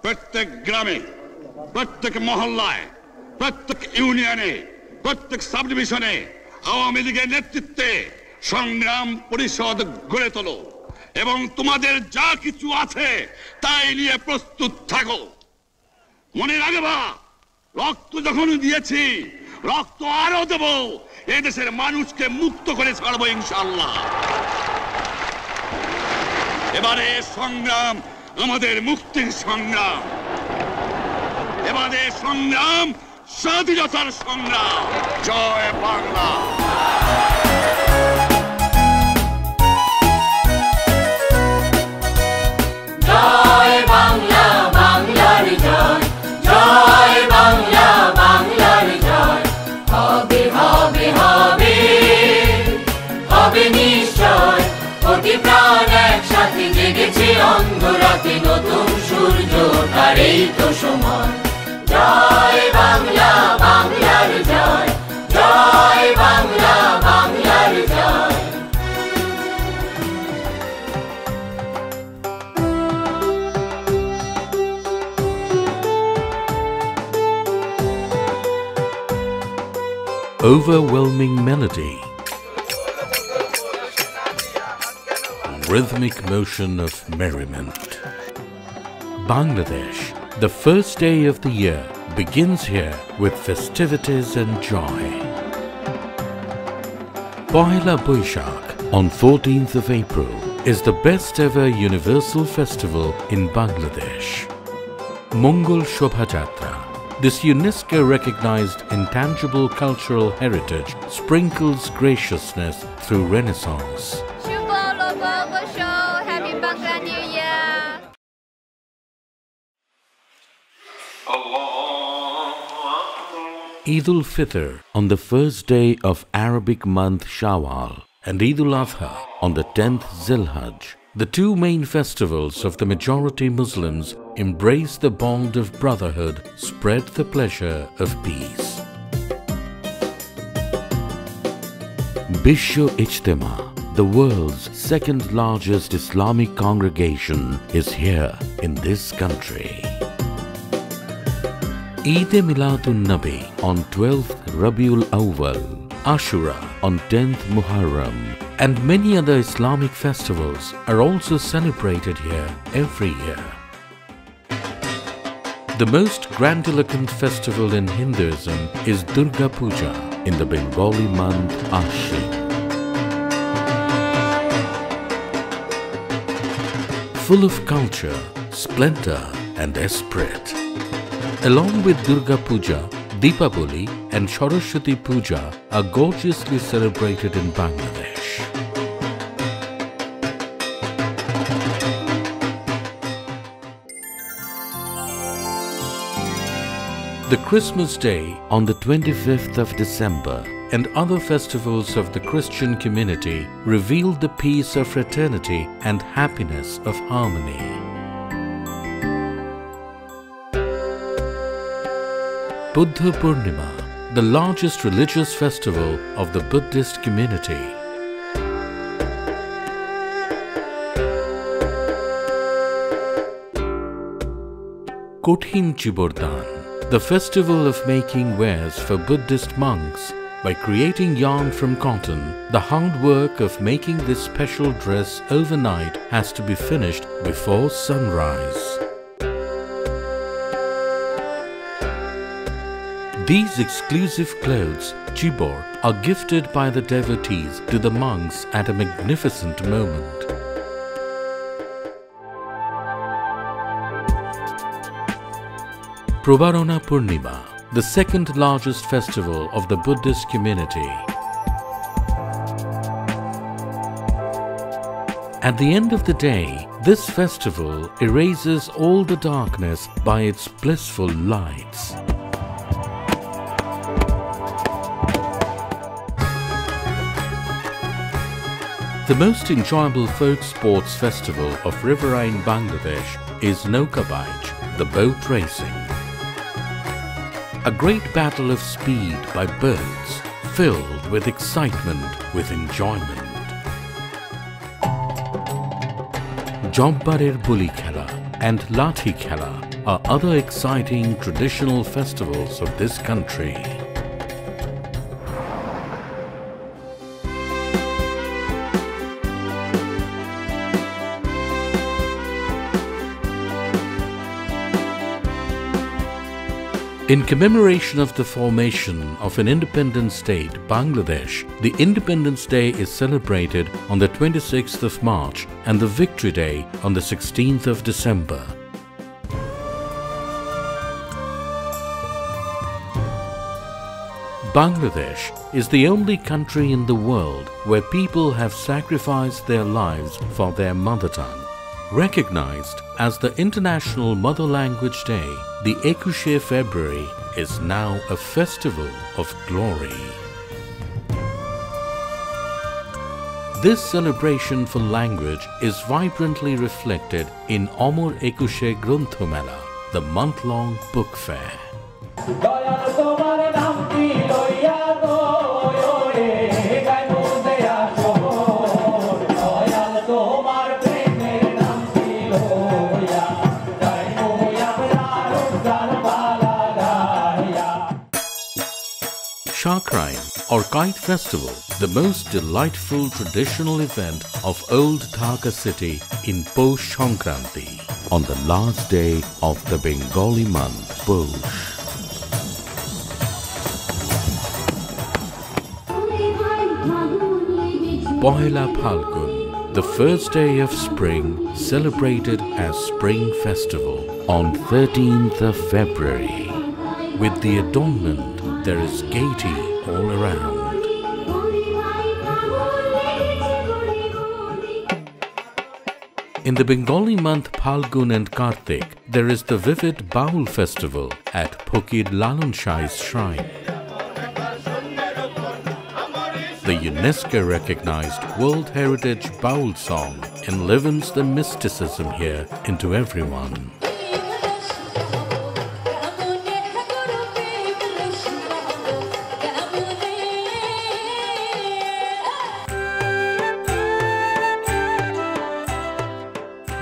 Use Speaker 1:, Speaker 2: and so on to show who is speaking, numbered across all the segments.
Speaker 1: প্রত্যেক গ্রামে, প্রত্যেক মহল্লায়, প্রত্যেক ইউনিয়নে, প্রত্যেক সাব ডিভিশনে আওয়ামী লীগের নেতৃত্বে সংগ্রাম পরিষদ গড়ে তোলো এবং তোমাদের যা কিছু আছে তাই নিয়ে প্রস্তুত থাকো। মনে রাখবা, রক্ত যখন দিয়েছি, রক্ত আরো দেব, এই দেশের মানুষকে মুক্ত করে ছাড়বো ইনশাআল্লাহ। এবারে সংগ্রাম আমাদের মুক্তির সংগ্রাম, এবারে সংগ্রাম স্বাধীনতার সংগ্রাম। জয় বাংলা।
Speaker 2: জয় বাংলা, বাংলার জয়। জয় বাংলা, বাংলার জয়। হবে হবে হবে হবে নিশ্চয়। কোটি প্রাণ একসাথে জেগেছে অন্ধরাতে, নতুন সূর্য ওঠার এই তো সময়। জয় বাংলা, বাংলার জয়। জয় বাংলা, বাংলার জয়।
Speaker 3: Overwhelming melody, rhythmic motion of merriment. Bangladesh, the first day of the year, begins here with festivities and joy. Pohela Boishakh on 14th of April is the best ever universal festival in Bangladesh. Mangal Shovajatra, this UNESCO-recognized intangible cultural heritage, sprinkles graciousness through Renaissance.
Speaker 4: Happy Bengali Year!
Speaker 3: Eid-Ul-Fitr on the first day of Arabic month Shawwal and Eid-Ul-Adha on the 10th Zilhajj, the two main festivals of the majority Muslims, embrace the bond of brotherhood, spread the pleasure of peace. Bishwa Ijtema, the world's second largest Islamic congregation, is here in this country. Eid Milad Nabi on 12th Rabiul-Awwal, Shura on 10th Muharram, and many other Islamic festivals are also celebrated here every year. The most grandiloquent festival in Hinduism is Durga Puja in the Bengali month Ashwin. Full of culture, splendor and esprit. Along with Durga Puja, Dipaboli and Saraswati Puja are gorgeously celebrated in Bangladesh. The Christmas Day on the 25th of December and other festivals of the Christian community reveal the peace of fraternity and happiness of harmony. Buddha Purnima, the largest religious festival of the Buddhist community. Kothin Chibordan, the festival of making wares for Buddhist monks. By creating yarn from cotton, the hard work of making this special dress overnight has to be finished before sunrise. These exclusive clothes, chibor, are gifted by the devotees to the monks at a magnificent moment. Prabarana Purnima, the second largest festival of the Buddhist community. At the end of the day, this festival erases all the darkness by its blissful lights. The most enjoyable folk sports festival of riverine Bangladesh is Naukabaj, the boat racing. A great battle of speed by boats, filled with excitement, with enjoyment. Jobbarer Buli Khela, and Lathi Khela are other exciting traditional festivals of this country. In commemoration of the formation of an independent state, Bangladesh, the Independence Day is celebrated on the 26th of March and the Victory Day on the 16th of December. Bangladesh is the only country in the world where people have sacrificed their lives for their mother tongue. Recognized as the International Mother Language Day, the 21 February is now a festival of glory. This celebration for language is vibrantly reflected in Amor 21 Grontho Mela, the month-long book fair. Shakrine or Kite Festival, the most delightful traditional event of old Dhaka city in Posh Songkranti, on the last day of the Bengali month, Posh. Pohela Phalgun, the first day of spring, celebrated as Spring Festival on 13th of February. With the adornment, there is gaiety all around. In the Bengali month Phalgun and Kartik, there is the vivid Baul festival at Phokir Lalon Shai's shrine. The UNESCO-recognized World Heritage Baul song enlivens the mysticism here into everyone.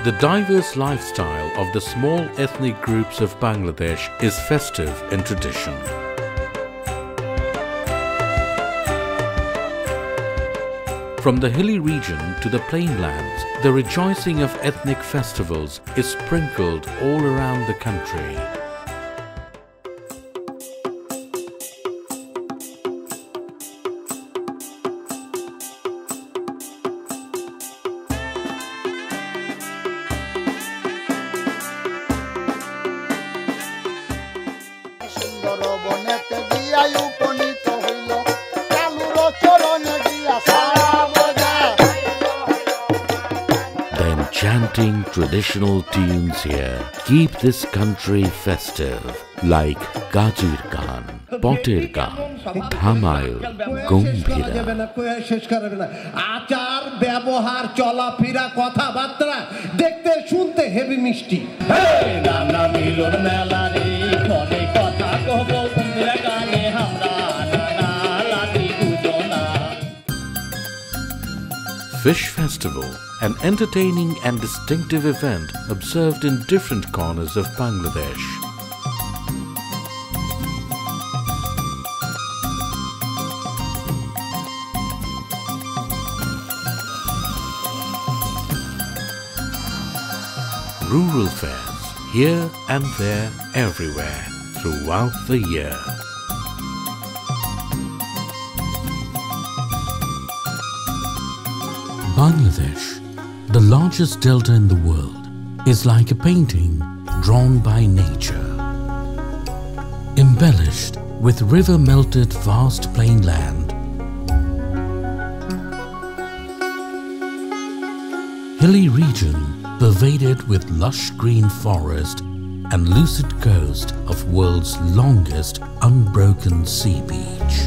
Speaker 3: The diverse lifestyle of the small ethnic groups of Bangladesh is festive in tradition. From the hilly region to the plainlands, the rejoicing of ethnic festivals is sprinkled all around the country. Chanting traditional tunes here keep this country festive, like Gajir Gan, Potter Gan, Thamayal, Gombhira.
Speaker 5: আচার ব্যবহার চলাফেরা কথাবার্তা দেখতে শুনতে heavy মিষ্টি নানা মিলন মেলা রে ফলে কথা কব কুমড়া গানে আমরা নানা লাঠি দুজনা
Speaker 3: Fish Festival, an entertaining and distinctive event observed in different corners of Bangladesh. Rural fairs, here and there, everywhere, throughout the year. Bangladesh, the largest delta in the world, is like a painting drawn by nature. Embellished with river-melted vast plainland, hilly region pervaded with lush green forest and lucid coast of world's longest unbroken sea beach.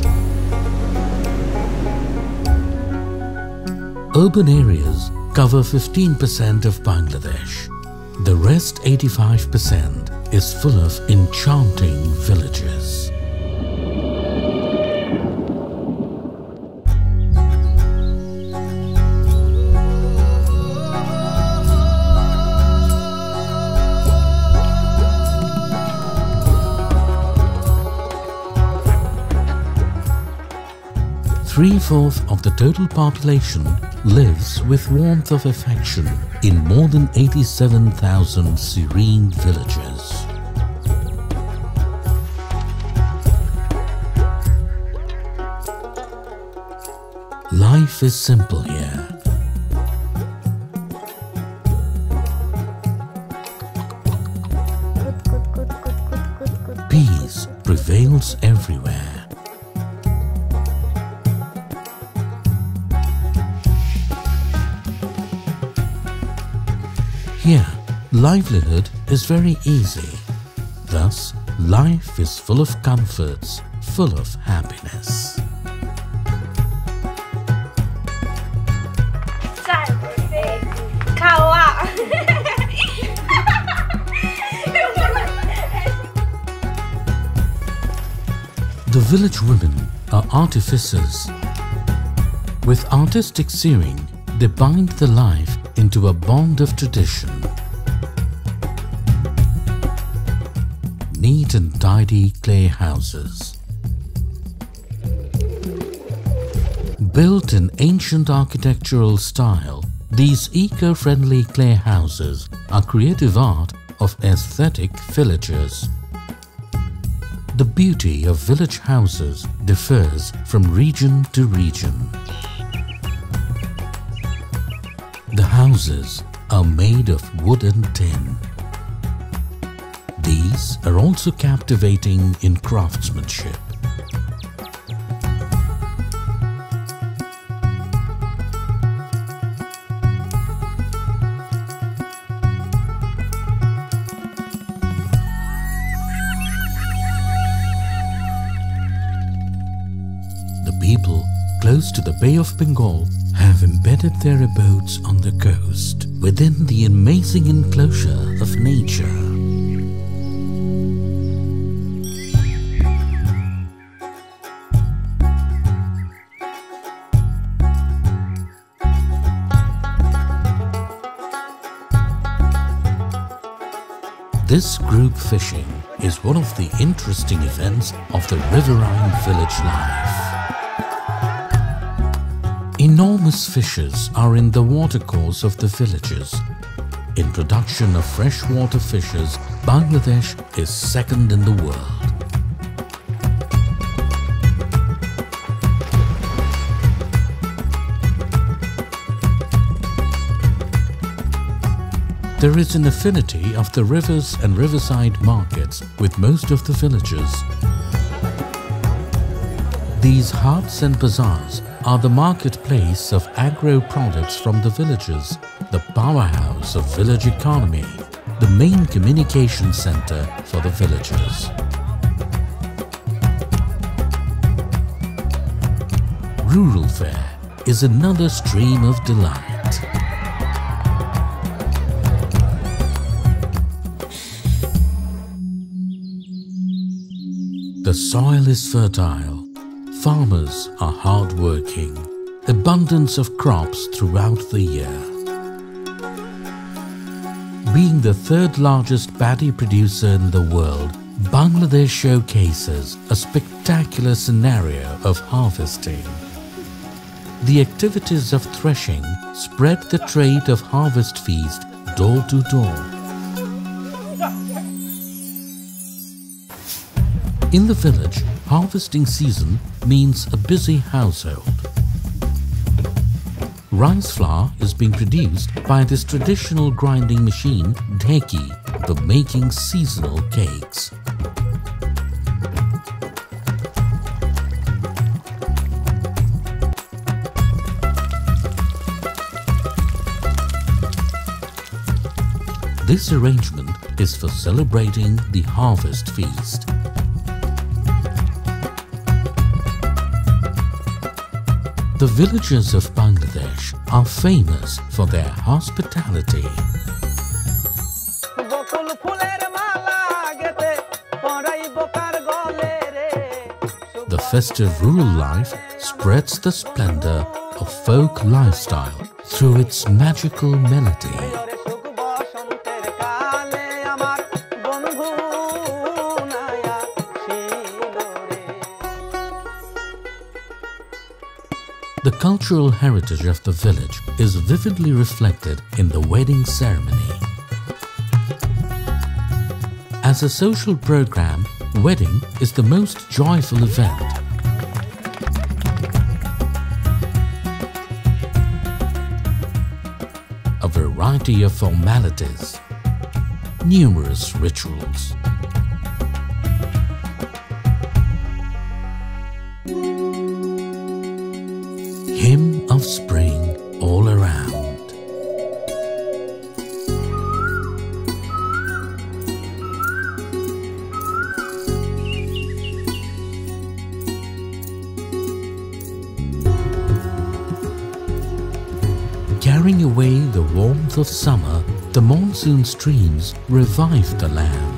Speaker 3: Urban areas cover 15% of Bangladesh. The rest 85% is full of enchanting villages. 3/4 of the total population lives with warmth of affection in more than 87,000 serene villages. Life is simple here. Peace prevails everywhere. Here, livelihood is very easy. Thus, life is full of comforts, full of happiness. The village women are artificers. With artistic sewing, they bind the life into a bond of tradition. Neat and tidy clay houses. Built in ancient architectural style, these eco-friendly clay houses are creative art of aesthetic villagers. The beauty of village houses differs from region to region. The houses are made of wood and tin. These are also captivating in craftsmanship. People close to the Bay of Bengal have embedded their abodes on the coast within the amazing enclosure of nature. This group fishing is one of the interesting events of the riverine village life. Enormous fishes are in the watercourse of the villages. In production of freshwater fishes, Bangladesh is second in the world. There is an affinity of the rivers and riverside markets with most of the villages. These haats and bazaars are the marketplace of agro products from the villages, the powerhouse of village economy, the main communication center for the villagers. Rural fare is another stream of delight. The soil is fertile. Farmers are hard-working. Abundance of crops throughout the year. Being the third largest paddy producer in the world, Bangladesh showcases a spectacular scenario of harvesting. The activities of threshing spread the trade of harvest feast door to door. In the village, harvesting season means a busy household. Rice flour is being produced by this traditional grinding machine, dheki, for making seasonal cakes. This arrangement is for celebrating the harvest feast. The villages of Bangladesh are famous for their hospitality. The festive rural life spreads the splendor of folk lifestyle through its magical melody. cultural heritage of the village is vividly reflected in the wedding ceremony. As a social program, wedding is the most joyful event. A variety of formalities, numerous rituals. Hymn of spring all around. Carrying away the warmth of summer, the monsoon streams revive the land.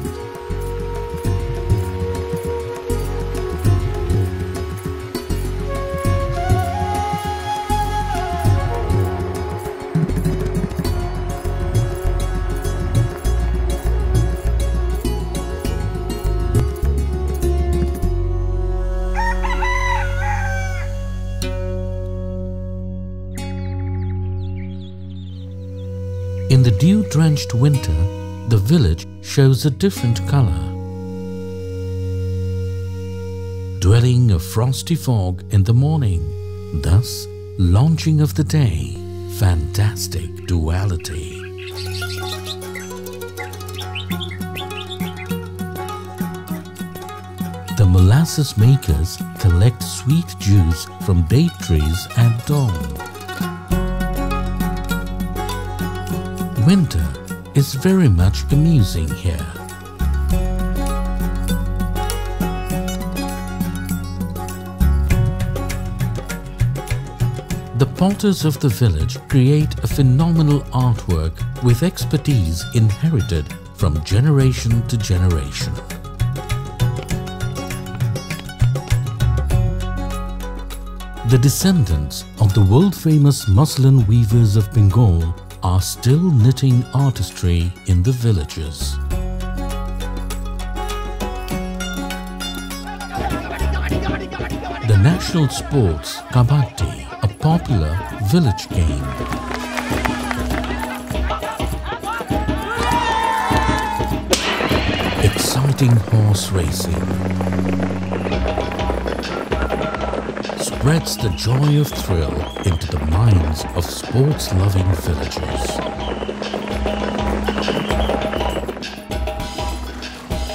Speaker 3: In the dew-drenched winter, the village shows a different color. Dwelling a frosty fog in the morning, thus launching of the day, fantastic duality. The molasses makers collect sweet juice from date trees at dawn. Winter is very much amusing here. The potters of the village create a phenomenal artwork with expertise inherited from generation to generation. The descendants of the world-famous muslin weavers of Bengal are still knitting artistry in the villages. The national sports, Kabaddi, a popular village game. Exciting horse racing spreads the joy of thrill into the minds of sports-loving villagers.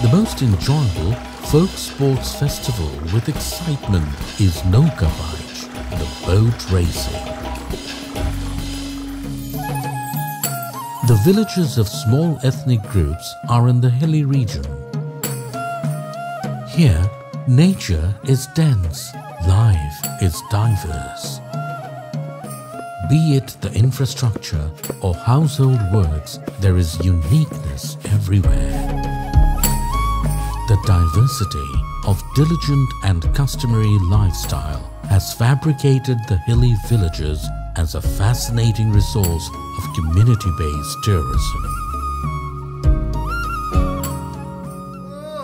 Speaker 3: The most enjoyable folk sports festival with excitement is Nauka Bike, the boat racing. The villages of small ethnic groups are in the hilly region. Here, nature is dense. Life is diverse. Be it the infrastructure or household works, there is uniqueness everywhere. The diversity of diligent and customary lifestyle has fabricated the hilly villages as a fascinating resource of community-based tourism.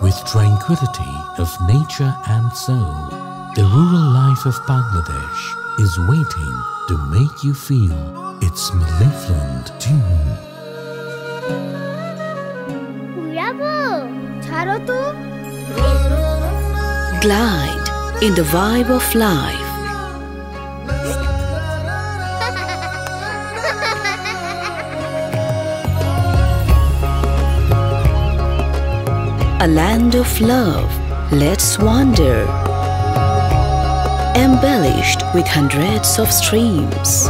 Speaker 3: With tranquility of nature and soul, the rural life of Bangladesh is waiting to make you feel its mellifluent tune.
Speaker 6: Glide in the vibe of life. A land of love, let's wander. Embellished with hundreds of streams.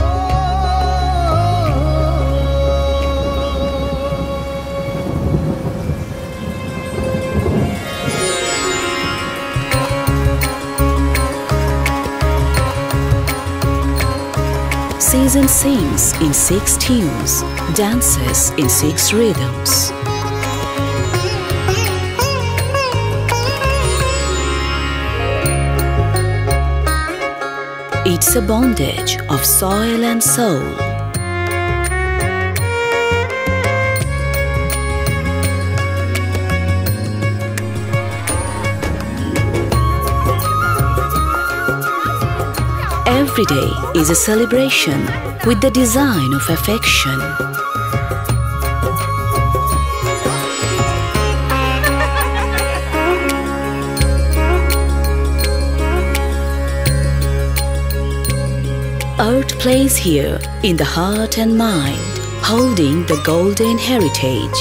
Speaker 6: Season sings in 6 tunes, dances in 6 rhythms. It's a bondage of soil and soul. Every day is a celebration with the design of affection. Earth plays here in the heart and mind, holding the golden heritage.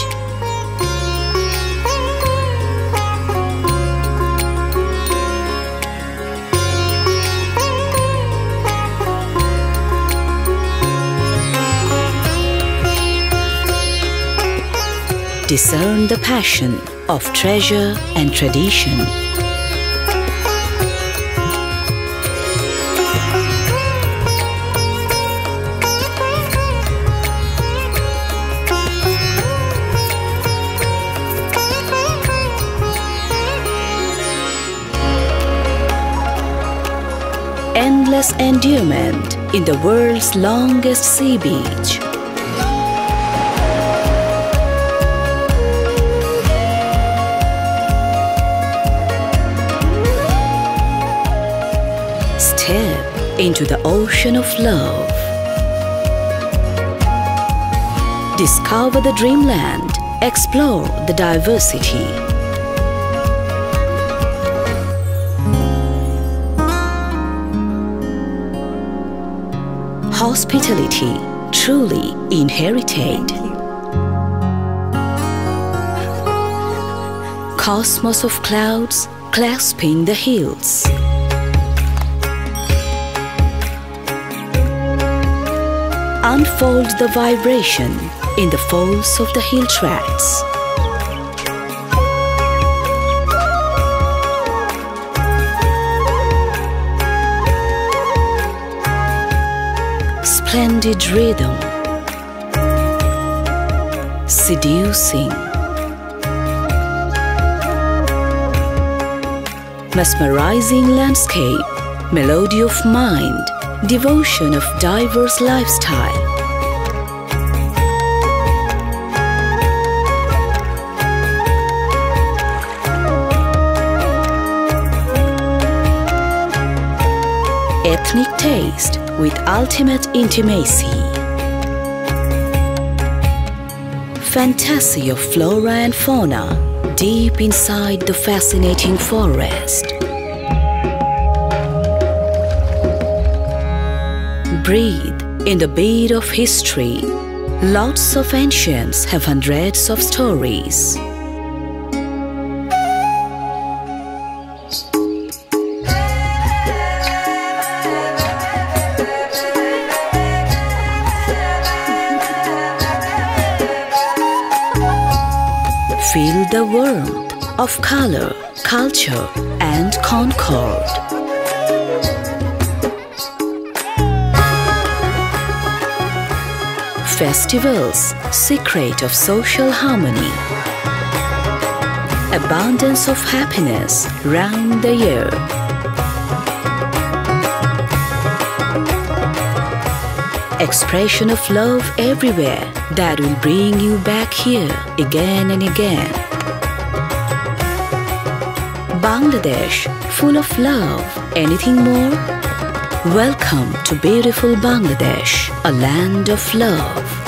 Speaker 6: Discern the passion of treasure and tradition. Endless endurement in the world's longest sea beach. Step into the ocean of love. Discover the dreamland. Explore the diversity. Hospitality truly inherited. Cosmos of clouds clasping the hills. Unfold the vibration in the folds of the hill tracts. Splendid rhythm, seducing, mesmerizing landscape, melody of mind, devotion of diverse lifestyle. Ethnic taste with ultimate intimacy. Fantasy of flora and fauna deep inside the fascinating forest. Breathe in the beat of history. Lots of ancients have hundreds of stories. Feel the warmth of color, culture, and concord. Festivals, secret of social harmony. Abundance of happiness round the year. Expression of love everywhere that will bring you back here again and again. Bangladesh, full of love. Anything more? Welcome to beautiful Bangladesh, a land of love.